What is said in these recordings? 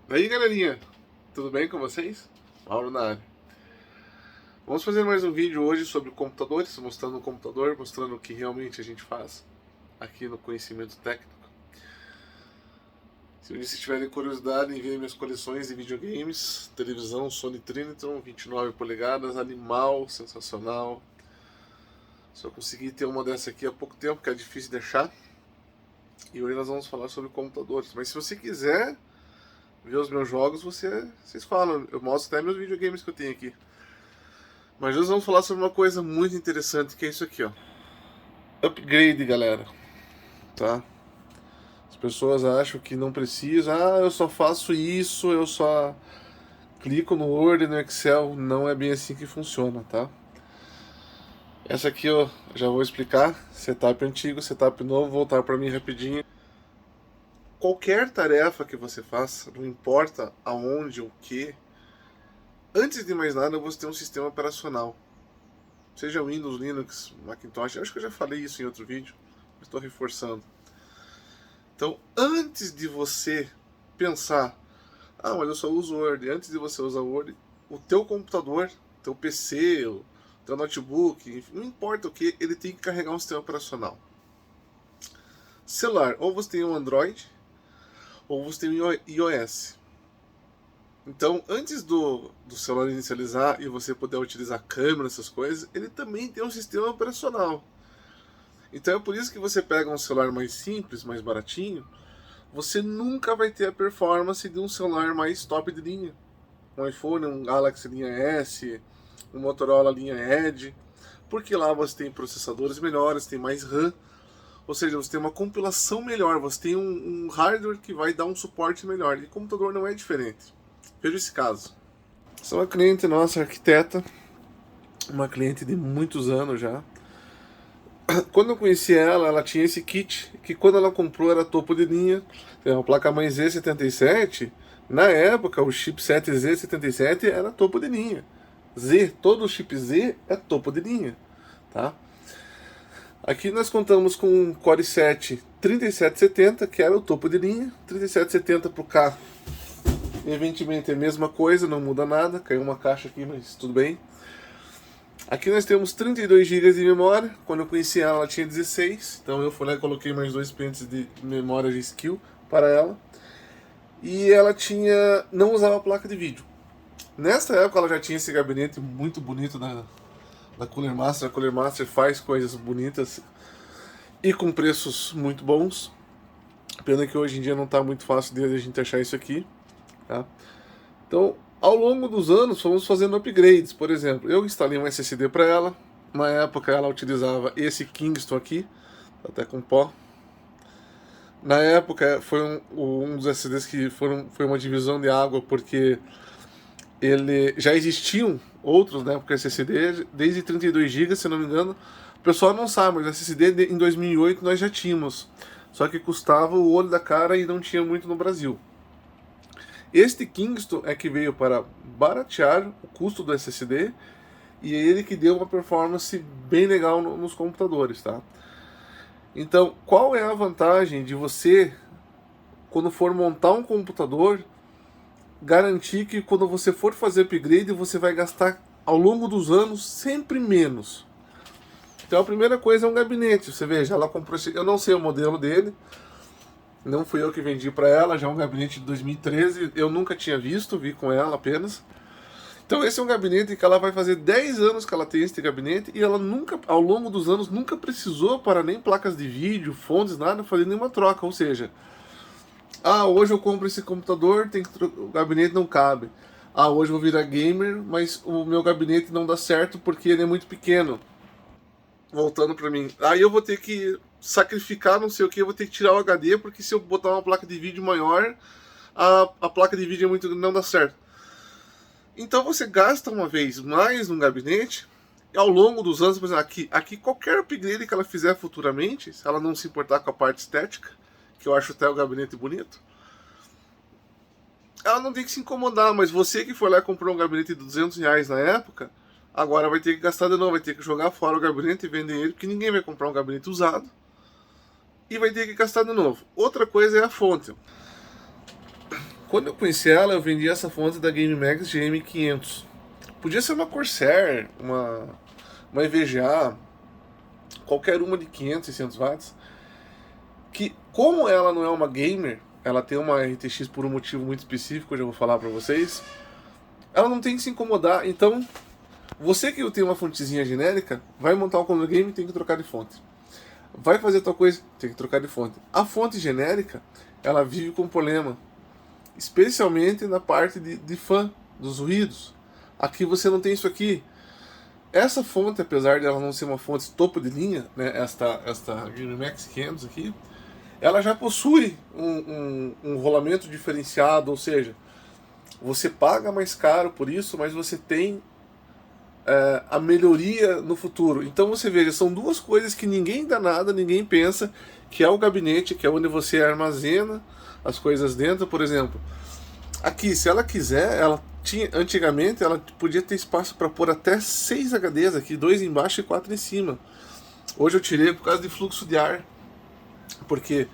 E aí, galerinha, tudo bem com vocês? Mauro na área. Vamos fazer mais um vídeo hoje sobre computadores, mostrando o computador, mostrando o que realmente a gente faz aqui no Conhecimento Técnico. Se vocês tiverem curiosidade em ver minhas coleções de videogames, televisão Sony Trinitron, 29 polegadas, animal, sensacional. Só consegui ter uma dessa aqui há pouco tempo, que é difícil de achar. E hoje nós vamos falar sobre computadores. Mas se você quiser ver os meus jogos, vocês falam. Eu mostro até meus videogames que eu tenho aqui. Mas nós vamos falar sobre uma coisa muito interessante, que é isso aqui, ó. Upgrade, galera. Tá? As pessoas acham que não precisa. Ah, eu só faço isso, eu só clico no Word, no Excel. Não é bem assim que funciona, tá? Essa aqui eu já vou explicar. Setup antigo, setup novo, voltar para mim rapidinho. Qualquer tarefa que você faça, não importa aonde ou o que, antes de mais nada você tem um sistema operacional. Seja Windows, Linux, Macintosh, acho que eu já falei isso em outro vídeo, mas estou reforçando. Então, antes de você pensar, ah, mas eu só uso Word, antes de você usar o Word, o teu computador, teu PC, o teu notebook, enfim, não importa o que, ele tem que carregar um sistema operacional. Celular, ou você tem um Android, ou você tem um iOS. Então, antes do celular inicializar e você poder utilizar câmera, essas coisas, ele também tem um sistema operacional. Então é por isso que você pega um celular mais simples, mais baratinho, você nunca vai ter a performance de um celular mais top de linha. Um iPhone, um Galaxy linha S, um Motorola linha Edge, porque lá você tem processadores melhores, tem mais RAM, ou seja, você tem uma compilação melhor, você tem um hardware que vai dar um suporte melhor, e computador não é diferente. Veja esse caso. Essa é uma cliente nossa, arquiteta, uma cliente de muitos anos já. Quando eu conheci ela, ela tinha esse kit, que quando ela comprou era topo de linha, tem uma placa-mãe Z77, na época o chipset Z77 era topo de linha. Z, todo o chip Z é topo de linha, tá? Aqui nós contamos com um Core i7 3770, que era o topo de linha, 3770 pro K. Evidentemente é a mesma coisa, não muda nada, caiu uma caixa aqui, mas tudo bem. Aqui nós temos 32 GB de memória, quando eu conheci ela, ela tinha 16, então eu fui lá e coloquei mais 2 pentes de memória de skill para ela. E ela não usava placa de vídeo. Nessa época ela já tinha esse gabinete muito bonito da Cooler Master. A Cooler Master faz coisas bonitas e com preços muito bons. Pena que hoje em dia não está muito fácil de a gente achar isso aqui. Tá? Então, ao longo dos anos, fomos fazendo upgrades. Por exemplo, eu instalei um SSD para ela. Na época, ela utilizava esse Kingston aqui, até com pó. Na época, foi um dos SSDs que foi uma divisão de água, porque já existiam outros, né, porque SSD, desde 32 GB, se não me engano. O pessoal não sabe, mas SSD em 2008 nós já tínhamos. Só que custava o olho da cara e não tinha muito no Brasil. Este Kingston é que veio para baratear o custo do SSD e é ele que deu uma performance bem legal nos computadores, tá? Então, qual é a vantagem de você, quando for montar um computador, garantir que quando você for fazer upgrade, você vai gastar ao longo dos anos sempre menos? Então, a primeira coisa é um gabinete. Você veja, ela comprou eu não sei o modelo dele, não fui eu que vendi para ela, já é um gabinete de 2013, eu nunca tinha visto, vi com ela apenas. Então esse é um gabinete que ela vai fazer 10 anos que ela tem esse gabinete e ela nunca, ao longo dos anos, nunca precisou para nem placas de vídeo, fontes, nada, fazer nenhuma troca. Ou seja, hoje eu compro esse computador, o gabinete não cabe. Hoje eu vou virar gamer, mas o meu gabinete não dá certo porque ele é muito pequeno. Voltando para mim. Aí eu vou ter que sacrificar não sei o que, eu vou ter que tirar o HD, porque se eu botar uma placa de vídeo maior, a placa de vídeo é muito, não dá certo. Então você gasta uma vez mais num gabinete, e ao longo dos anos, por exemplo, aqui qualquer upgrade que ela fizer futuramente, se ela não se importar com a parte estética, que eu acho até o gabinete bonito, ela não tem que se incomodar, mas você que foi lá e comprou um gabinete de R$200 na época, agora vai ter que gastar de novo, vai ter que jogar fora o gabinete e vender ele, porque ninguém vai comprar um gabinete usado, e vai ter que gastar de novo. Outra coisa é a fonte. Quando eu conheci ela, eu vendi essa fonte da GameMax GM500. Podia ser uma Corsair, uma EVGA, qualquer uma de 500, 600 watts, que como ela não é uma gamer, ela tem uma RTX por um motivo muito específico, eu já vou falar pra vocês, ela não tem que se incomodar. Então, você que tem uma fontezinha genérica, vai montar um computador game, tem que trocar de fonte. Vai fazer tal coisa, tem que trocar de fonte. A fonte genérica, ela vive com problema, especialmente na parte de fã, dos ruídos. Aqui você não tem isso aqui. Essa fonte, apesar de ela não ser uma fonte topo de linha, né, esta GameMax 500 aqui, ela já possui um rolamento diferenciado, ou seja, você paga mais caro por isso, mas você tem a melhoria no futuro. Então você veja, são duas coisas que ninguém dá nada, ninguém pensa, que é o gabinete, que é onde você armazena as coisas dentro. Por exemplo, aqui, se ela quiser, antigamente ela podia ter espaço para pôr até 6 HDs aqui, 2 embaixo e 4 em cima. Hoje eu tirei por causa de fluxo de ar, porque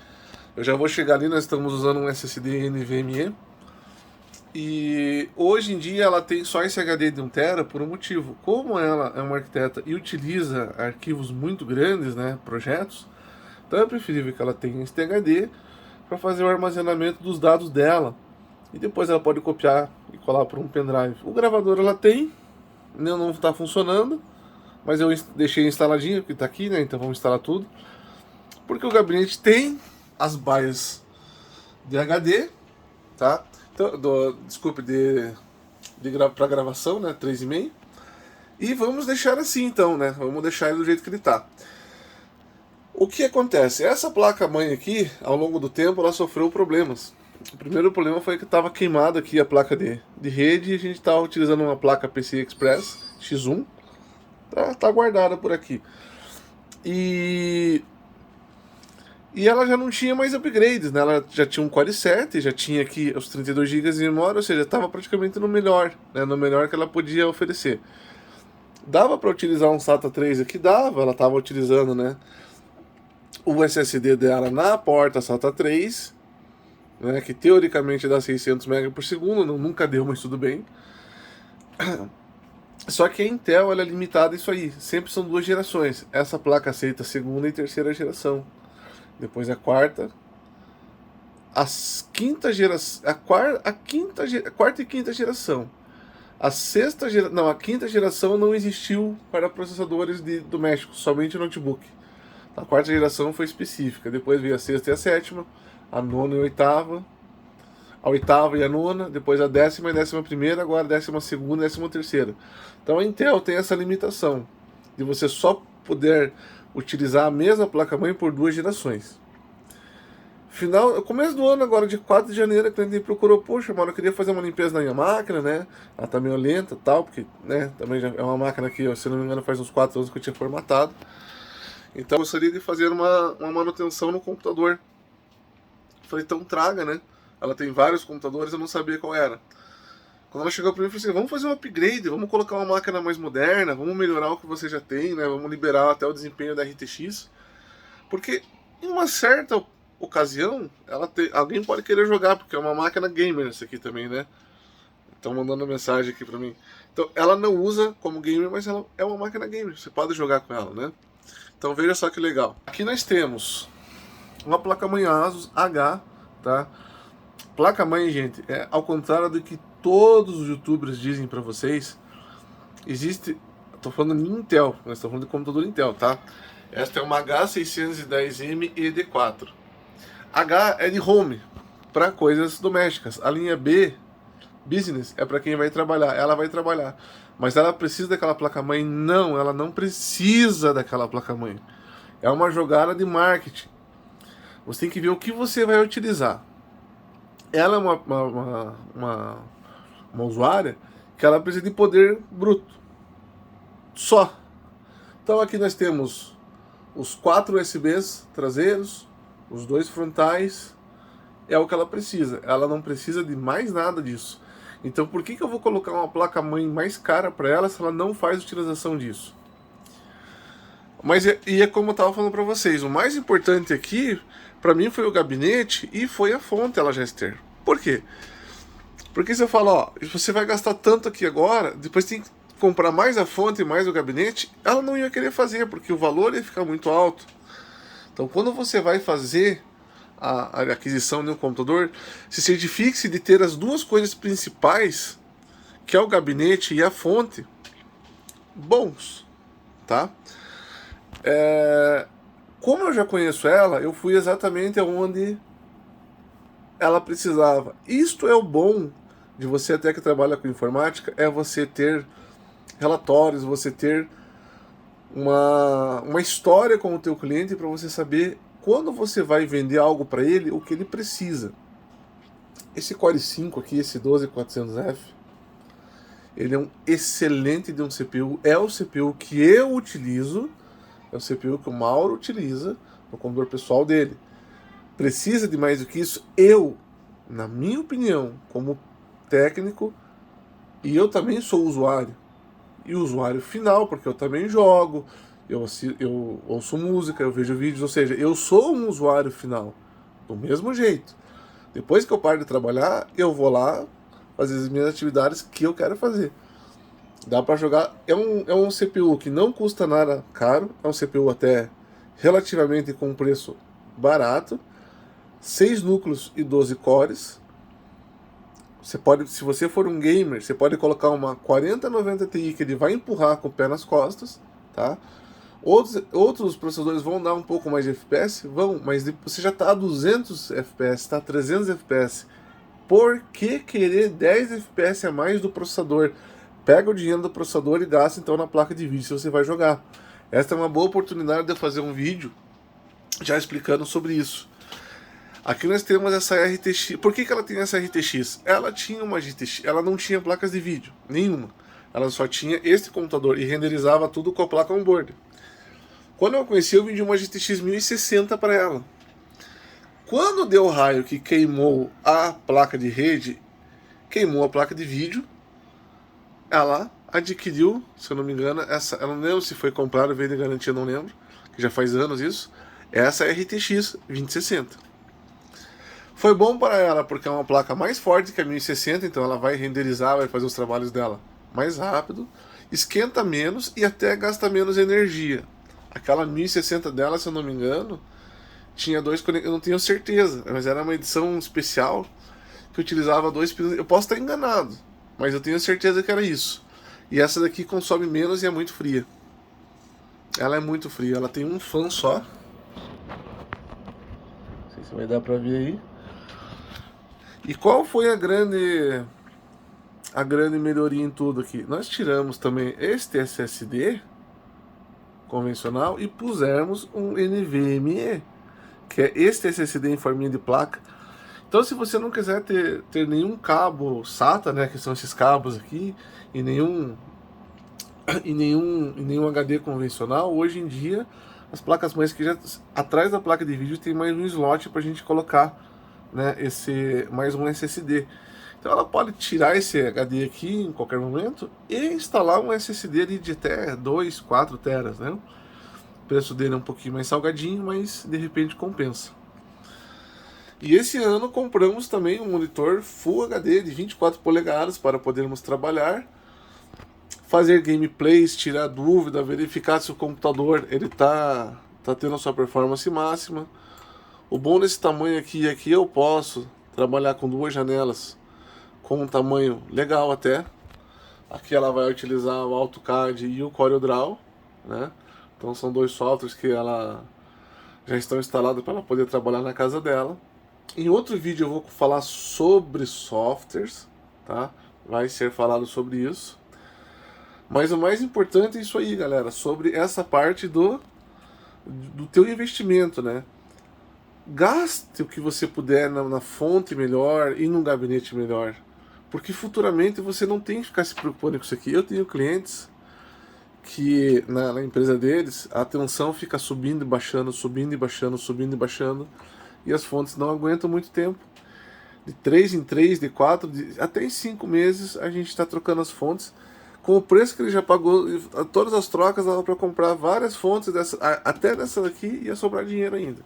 eu já vou chegar ali, nós estamos usando um SSD NVMe, e hoje em dia ela tem só esse HD de 1 TB por um motivo. Como ela é uma arquiteta e utiliza arquivos muito grandes, né, projetos, então é preferível que ela tenha esse HD para fazer o armazenamento dos dados dela. E depois ela pode copiar e colar para um pendrive. O gravador ela tem, não está funcionando, mas eu deixei instaladinho, porque está aqui, né? Então vamos instalar tudo. Porque o gabinete tem as baias de HD, tá? Então, desculpe, para gravação, né? 3,5. E vamos deixar assim então, né? Vamos deixar ele do jeito que ele está. O que acontece? Essa placa-mãe aqui, ao longo do tempo, ela sofreu problemas. O primeiro problema foi que estava queimada aqui a placa de rede, e a gente estava utilizando uma placa PCI Express X1, tá guardada por aqui. E ela já não tinha mais upgrades, né? Ela já tinha um Core i7, já tinha aqui os 32 GB de memória, ou seja, estava praticamente no melhor, né? No melhor que ela podia oferecer. Dava para utilizar um SATA 3 aqui? Dava, ela estava utilizando, né, o SSD dela na porta SATA 3, né, que teoricamente dá 600 MB por segundo, nunca deu, mas tudo bem. Só que a Intel ela é limitada a isso aí, sempre são 2 gerações. Essa placa aceita a 2ª e 3ª geração, depois a 4ª, a 5ª geração, a 4ª e 5ª geração. A 5ª geração não existiu para processadores domésticos, somente notebook. A 4ª geração foi específica, depois veio a 6ª e a 7ª, a 9ª e a 8ª, a 8ª e a 9ª, depois a 10ª e a 11ª, agora a 12ª e a 13ª. Então a Intel tem essa limitação de você só poder utilizar a mesma placa-mãe por 2 gerações. Começo do ano, agora, dia 4 de janeiro, a cliente me procurou, poxa, mano, eu queria fazer uma limpeza na minha máquina, né? Ela tá meio lenta e tal, porque, né, também já é uma máquina que, se não me engano, faz uns 4 anos que eu tinha formatado. Então eu gostaria de fazer uma manutenção no computador. Falei, então traga, né? Ela tem vários computadores, eu não sabia qual era. Quando ela chegou para mim, eu falei assim, vamos fazer um upgrade, vamos colocar uma máquina mais moderna, vamos melhorar o que você já tem, né? Vamos liberar até o desempenho da RTX. Porque em uma certa ocasião, alguém pode querer jogar, porque é uma máquina gamer essa aqui também, né? Estão mandando mensagem aqui para mim. Então ela não usa como gamer, mas ela é uma máquina gamer, você pode jogar com ela, né? Então veja só que legal. Aqui nós temos uma placa-mãe Asus H, tá? Placa-mãe, gente, ao contrário do que todos os youtubers dizem pra vocês, existe... Tô falando de Intel, nós estamos falando de computador Intel, tá? Esta é uma H610M ED4. H é de home, para coisas domésticas. A linha B, business, é para quem vai trabalhar. Ela vai trabalhar. Mas ela precisa daquela placa-mãe? Não, ela não precisa daquela placa-mãe. É uma jogada de marketing. Você tem que ver o que você vai utilizar. Ela é uma usuária que ela precisa de poder bruto. Só. Então aqui nós temos os 4 USBs traseiros, os 2 frontais. É o que ela precisa. Ela não precisa de mais nada disso. Então por que eu vou colocar uma placa-mãe mais cara para ela se ela não faz utilização disso? Mas é como eu estava falando para vocês, o mais importante aqui, para mim, foi o gabinete e foi a fonte ela Jester. Por quê? Porque você fala, ó, você vai gastar tanto aqui agora, depois tem que comprar mais a fonte e mais o gabinete, ela não ia querer fazer, porque o valor ia ficar muito alto. Então, quando você vai fazer a aquisição de um computador, se certifique de ter as duas coisas principais, que é o gabinete e a fonte, bons, tá? Como eu já conheço ela, eu fui exatamente aonde ela precisava. Isto é o bom de você até que trabalha com informática, é você ter relatórios, você ter uma história com o teu cliente para você saber quando você vai vender algo para ele, o que ele precisa. Esse Core 5 aqui, esse 12400F, ele é um excelente de um CPU, é o CPU que eu utilizo, é o CPU que o Mauro utiliza no computador pessoal dele. Precisa de mais do que isso? Eu, na minha opinião, como técnico, e eu também sou usuário, e usuário final, porque eu também jogo, eu ouço música, eu vejo vídeos, ou seja, eu sou um usuário final, do mesmo jeito. Depois que eu paro de trabalhar, eu vou lá fazer as minhas atividades que eu quero fazer. Dá para jogar, é um CPU que não custa nada caro, é um CPU até relativamente com preço barato, 6 núcleos e 12 cores. Você pode, se você for um gamer, você pode colocar uma 4090 Ti que ele vai empurrar com o pé nas costas, tá? Outros processadores vão dar um pouco mais de FPS, vão, mas você já está a 200 FPS, está a 300 FPS. Por que querer 10 FPS a mais do processador? Pega o dinheiro do processador e gasta então na placa de vídeo se você vai jogar. Esta é uma boa oportunidade de eu fazer um vídeo já explicando sobre isso. Aqui nós temos essa RTX. Por que ela tem essa RTX? Ela tinha uma GTX, ela não tinha placas de vídeo, nenhuma. Ela só tinha este computador e renderizava tudo com a placa on-board. Quando eu conheci, eu vendi uma GTX 1060 para ela. Quando deu o raio que queimou a placa de rede, queimou a placa de vídeo, ela adquiriu, se eu não me engano, essa, eu não lembro se foi comprada, veio de garantia, não lembro, que já faz anos isso, essa RTX 2060. Foi bom para ela porque é uma placa mais forte que a 1060, então ela vai renderizar, vai fazer os trabalhos dela mais rápido, esquenta menos e até gasta menos energia. Aquela 1060 dela, se eu não me engano, tinha eu não tenho certeza, mas era uma edição especial que utilizava 2 pinos. Eu posso estar enganado, mas eu tenho certeza que era isso. E essa daqui consome menos e é muito fria. Ela é muito fria, ela tem um fan só. Não sei se vai dar pra ver aí. E qual foi a grande melhoria em tudo aqui? Nós tiramos também este SSD convencional e pusemos um NVMe, que é este SSD em forminha de placa. Então, se você não quiser ter nenhum cabo SATA, né, que são esses cabos aqui, e nenhum HD convencional, hoje em dia as placas mães que já atrás da placa de vídeo tem mais um slot para a gente colocar, né, mais um SSD. Então ela pode tirar esse HD aqui em qualquer momento e instalar um SSD de até 2, 4 teras, né? O preço dele é um pouquinho mais salgadinho, mas de repente compensa. E esse ano compramos também um monitor Full HD de 24 polegadas para podermos trabalhar, fazer gameplays, tirar dúvida, verificar se o computador ele tá tendo a sua performance máxima. O bom desse tamanho aqui é que eu posso trabalhar com 2 janelas com um tamanho legal até. Aqui ela vai utilizar o AutoCAD e o CorelDRAW, né? Então são 2 softwares que ela já estão instalados para ela poder trabalhar na casa dela. Em outro vídeo eu vou falar sobre softwares, tá? Vai ser falado sobre isso. Mas o mais importante é isso aí, galera, sobre essa parte do teu investimento, né? Gaste o que você puder na fonte melhor e num gabinete melhor, porque futuramente você não tem que ficar se preocupando com isso aqui. Eu tenho clientes que na empresa deles a tensão fica subindo e baixando, subindo e baixando, subindo e baixando, e as fontes não aguentam muito tempo. De 3 em 3, de 4, até em 5 meses a gente está trocando as fontes. Com o preço que ele já pagou, todas as trocas dava para comprar várias fontes, até dessa daqui ia sobrar dinheiro ainda.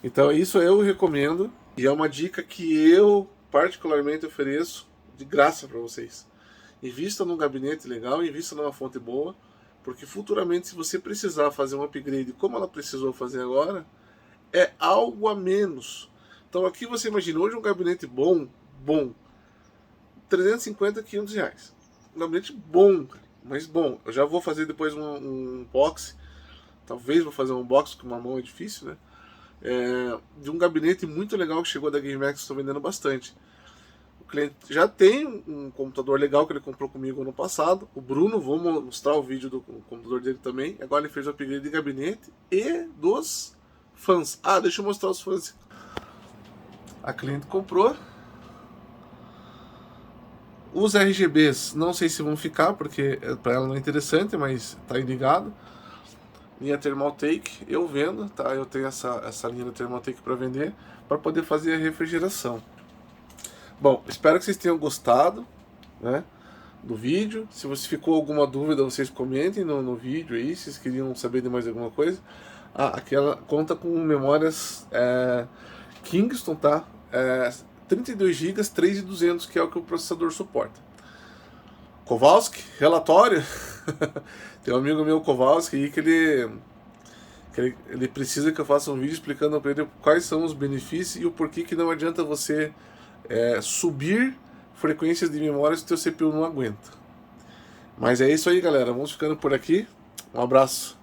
Então isso eu recomendo, e é uma dica que eu particularmente ofereço de graça para vocês. Invista num gabinete legal, invista numa fonte boa, porque futuramente, se você precisar fazer um upgrade como ela precisou fazer agora, é algo a menos. Então aqui você imagina, hoje um gabinete bom, 350, 500 reais. Um gabinete bom, mas bom. Eu já vou fazer depois um unboxing, talvez vou fazer um unboxing, com uma mão é difícil, né? De um gabinete muito legal que chegou da GameX, estou vendendo bastante. O cliente já tem um computador legal que ele comprou comigo ano passado. O Bruno, vou mostrar o vídeo do computador dele também. Agora ele fez o upgrade de gabinete e dos fãs. Ah, deixa eu mostrar os fãs. A cliente comprou. Os RGBs, não sei se vão ficar, porque para ela não é interessante, mas tá ligado. Linha Thermaltake, eu vendo, tá? Eu tenho essa linha da Thermaltake para vender, para poder fazer a refrigeração. Bom, espero que vocês tenham gostado, né, do vídeo. Se você ficou alguma dúvida, vocês comentem no vídeo aí, se vocês queriam saber de mais alguma coisa. Aquela conta com memórias Kingston, tá? 32 GB, 3.200, que é o que o processador suporta. Kowalski, relatório. Tem um amigo meu, Kowalski, aí que ele precisa que eu faça um vídeo explicando para ele quais são os benefícios e o porquê que não adianta você subir frequências de memória se o teu CPU não aguenta. Mas é isso aí, galera. Vamos ficando por aqui. Um abraço.